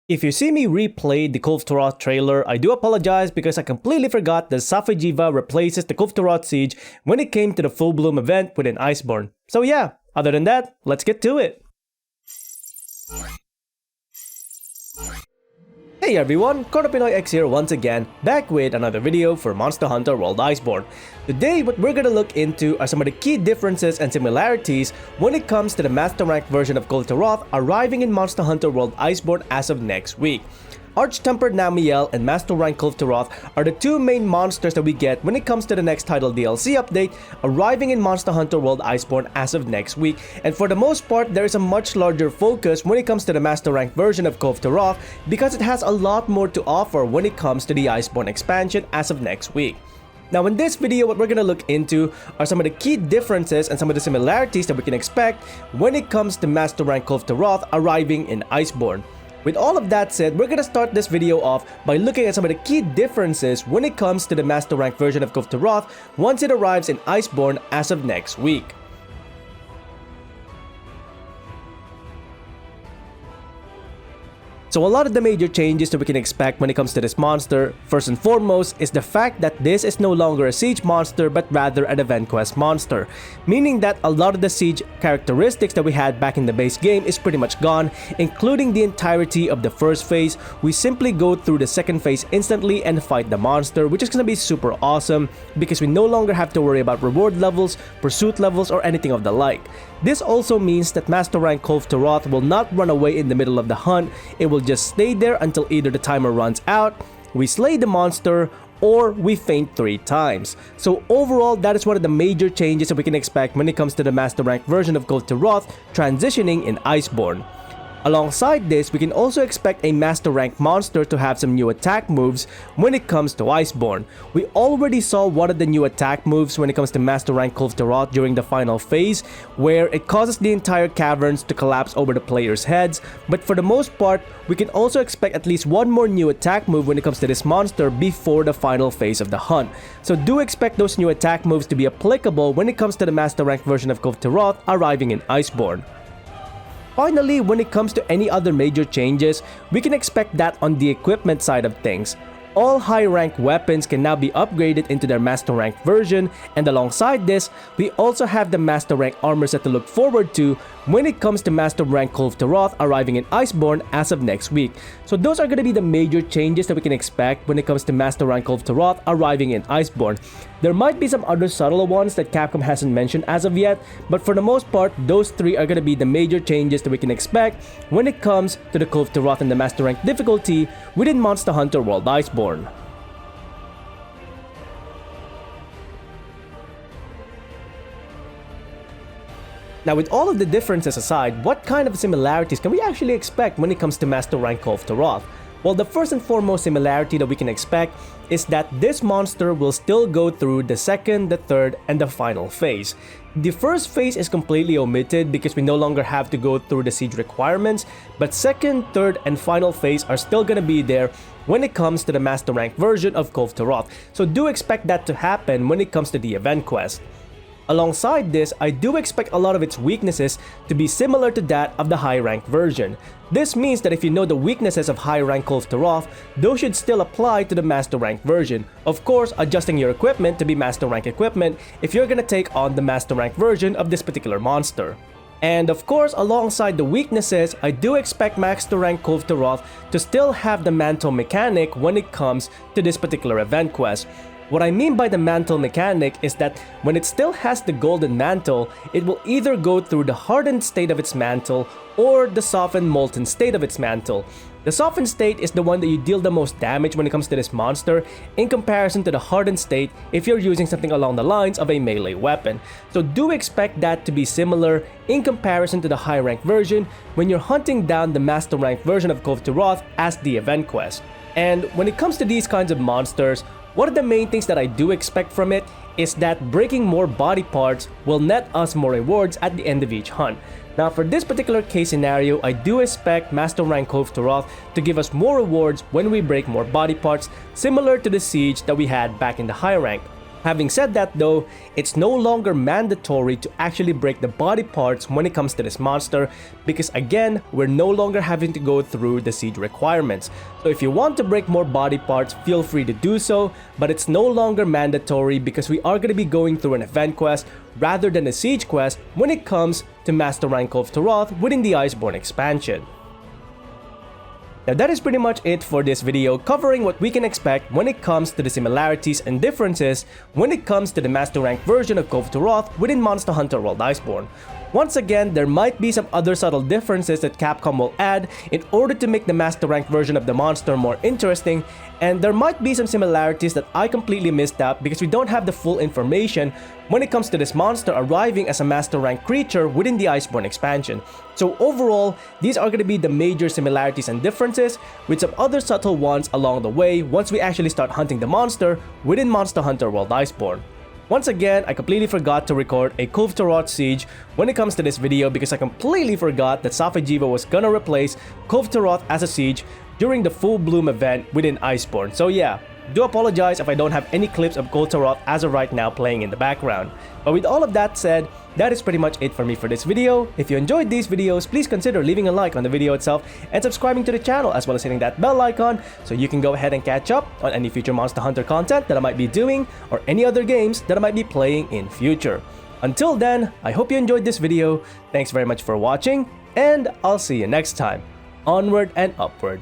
If you see me replay the Kulve Taroth trailer, I do apologize because I completely forgot that Safi'jiiva replaces the Kulve Taroth siege when it came to the full bloom event within Iceborne. So yeah, other than that, let's get to it. Hey everyone, CornopinoyX here once again, back with another video for Monster Hunter World Iceborne. Today, what we're gonna look into are some of the key differences and similarities when it comes to the Master Rank version of Kulve Taroth arriving in Monster Hunter World Iceborne as of next week. Arch-Tempered Namielle and Master Rank Kulve Taroth are the two main monsters that we get when it comes to the next title DLC update arriving in Monster Hunter World Iceborne as of next week, and for the most part there is a much larger focus when it comes to the Master Rank version of Kulve Taroth because it has a lot more to offer when it comes to the Iceborne expansion as of next week. Now in this video, what we're gonna look into are some of the key differences and some of the similarities that we can expect when it comes to Master Rank Kulve Taroth arriving in Iceborne. With all of that said, we're gonna start this video off by looking at some of the key differences when it comes to the Master Rank version of Kulve Taroth once it arrives in Iceborne as of next week. So a lot of the major changes that we can expect when it comes to this monster, first and foremost, is the fact that this is no longer a siege monster but rather an event quest monster, meaning that a lot of the siege characteristics that we had back in the base game is pretty much gone, including the entirety of the first phase. We simply go through the second phase instantly and fight the monster, which is going to be super awesome because we no longer have to worry about reward levels, pursuit levels, or anything of the like. This also means that Master Rank Kulve Taroth will not run away in the middle of the hunt. It will just stay there until either the timer runs out, we slay the monster, or we faint 3 times. So overall, that is one of the major changes that we can expect when it comes to the Master Rank version of Kulve Taroth transitioning in Iceborne. Alongside this, we can also expect a Master Rank monster to have some new attack moves when it comes to Iceborne. We already saw one of the new attack moves when it comes to Master Rank Kulve Taroth during the final phase, where it causes the entire caverns to collapse over the players' heads, but for the most part, we can also expect at least one more new attack move when it comes to this monster before the final phase of the hunt. So do expect those new attack moves to be applicable when it comes to the Master Rank version of Kulve Taroth arriving in Iceborne. Finally, when it comes to any other major changes, we can expect that on the equipment side of things. All high-rank weapons can now be upgraded into their Master Rank version, and alongside this, we also have the Master Rank armor set to look forward to when it comes to Master Rank Kulve Taroth arriving in Iceborne as of next week. So those are going to be the major changes that we can expect when it comes to Master Rank Kulve Taroth arriving in Iceborne. There might be some other subtle ones that Capcom hasn't mentioned as of yet, but for the most part, those 3 are going to be the major changes that we can expect when it comes to the Kulve Taroth and the Master Rank difficulty within Monster Hunter World Iceborne. Now with all of the differences aside, what kind of similarities can we actually expect when it comes to Master Rank Kulve Taroth? Well, the first and foremost similarity that we can expect is that this monster will still go through the second, the third, and the final phase. The first phase is completely omitted because we no longer have to go through the siege requirements, but second, third, and final phase are still gonna be there when it comes to the Master Rank version of Kulve Taroth. So do expect that to happen when it comes to the event quest. Alongside this, I do expect a lot of its weaknesses to be similar to that of the high rank version. This means that if you know the weaknesses of high rank Kulve Taroth, those should still apply to the Master Rank version. Of course, adjusting your equipment to be Master Rank equipment if you're gonna take on the Master Rank version of this particular monster. And of course, alongside the weaknesses, I do expect Master Rank Kulve Taroth to still have the mantle mechanic when it comes to this particular event quest. What I mean by the mantle mechanic is that when it still has the golden mantle, it will either go through the hardened state of its mantle or the softened molten state of its mantle. The softened state is the one that you deal the most damage when it comes to this monster in comparison to the hardened state if you're using something along the lines of a melee weapon. So do expect that to be similar in comparison to the high rank version when you're hunting down the Master Rank version of Kulve Taroth as the event quest. And when it comes to these kinds of monsters, one of the main things that I do expect from it is that breaking more body parts will net us more rewards at the end of each hunt. Now for this particular case scenario, I do expect Master Rank Kulve Taroth to give us more rewards when we break more body parts, similar to the siege that we had back in the high rank. Having said that though, it's no longer mandatory to actually break the body parts when it comes to this monster because again, we're no longer having to go through the siege requirements. So if you want to break more body parts, feel free to do so, but it's no longer mandatory because we are going to be going through an event quest rather than a siege quest when it comes to Master Rank Kulve Taroth within the Iceborne expansion. Now that is pretty much it for this video, covering what we can expect when it comes to the similarities and differences when it comes to the Master Rank version of Kulve Taroth within Monster Hunter World Iceborne. Once again, there might be some other subtle differences that Capcom will add in order to make the Master Rank version of the monster more interesting, and there might be some similarities that I completely missed out because we don't have the full information when it comes to this monster arriving as a Master Rank creature within the Iceborne expansion. So overall, these are going to be the major similarities and differences, with some other subtle ones along the way once we actually start hunting the monster within Monster Hunter World Iceborne. Once again, I completely forgot to record a Kulve Taroth siege when it comes to this video because I completely forgot that Safi'jiiva was gonna replace Kulve Taroth as a siege during the Full Bloom event within Iceborne. So yeah, do apologize if I don't have any clips of Kulve Taroth as of right now playing in the background. But with all of that said, that is pretty much it for me for this video. If you enjoyed these videos, please consider leaving a like on the video itself and subscribing to the channel, as well as hitting that bell icon so you can go ahead and catch up on any future Monster Hunter content that I might be doing or any other games that I might be playing in future. Until then, I hope you enjoyed this video. Thanks very much for watching, and I'll see you next time. Onward and upward.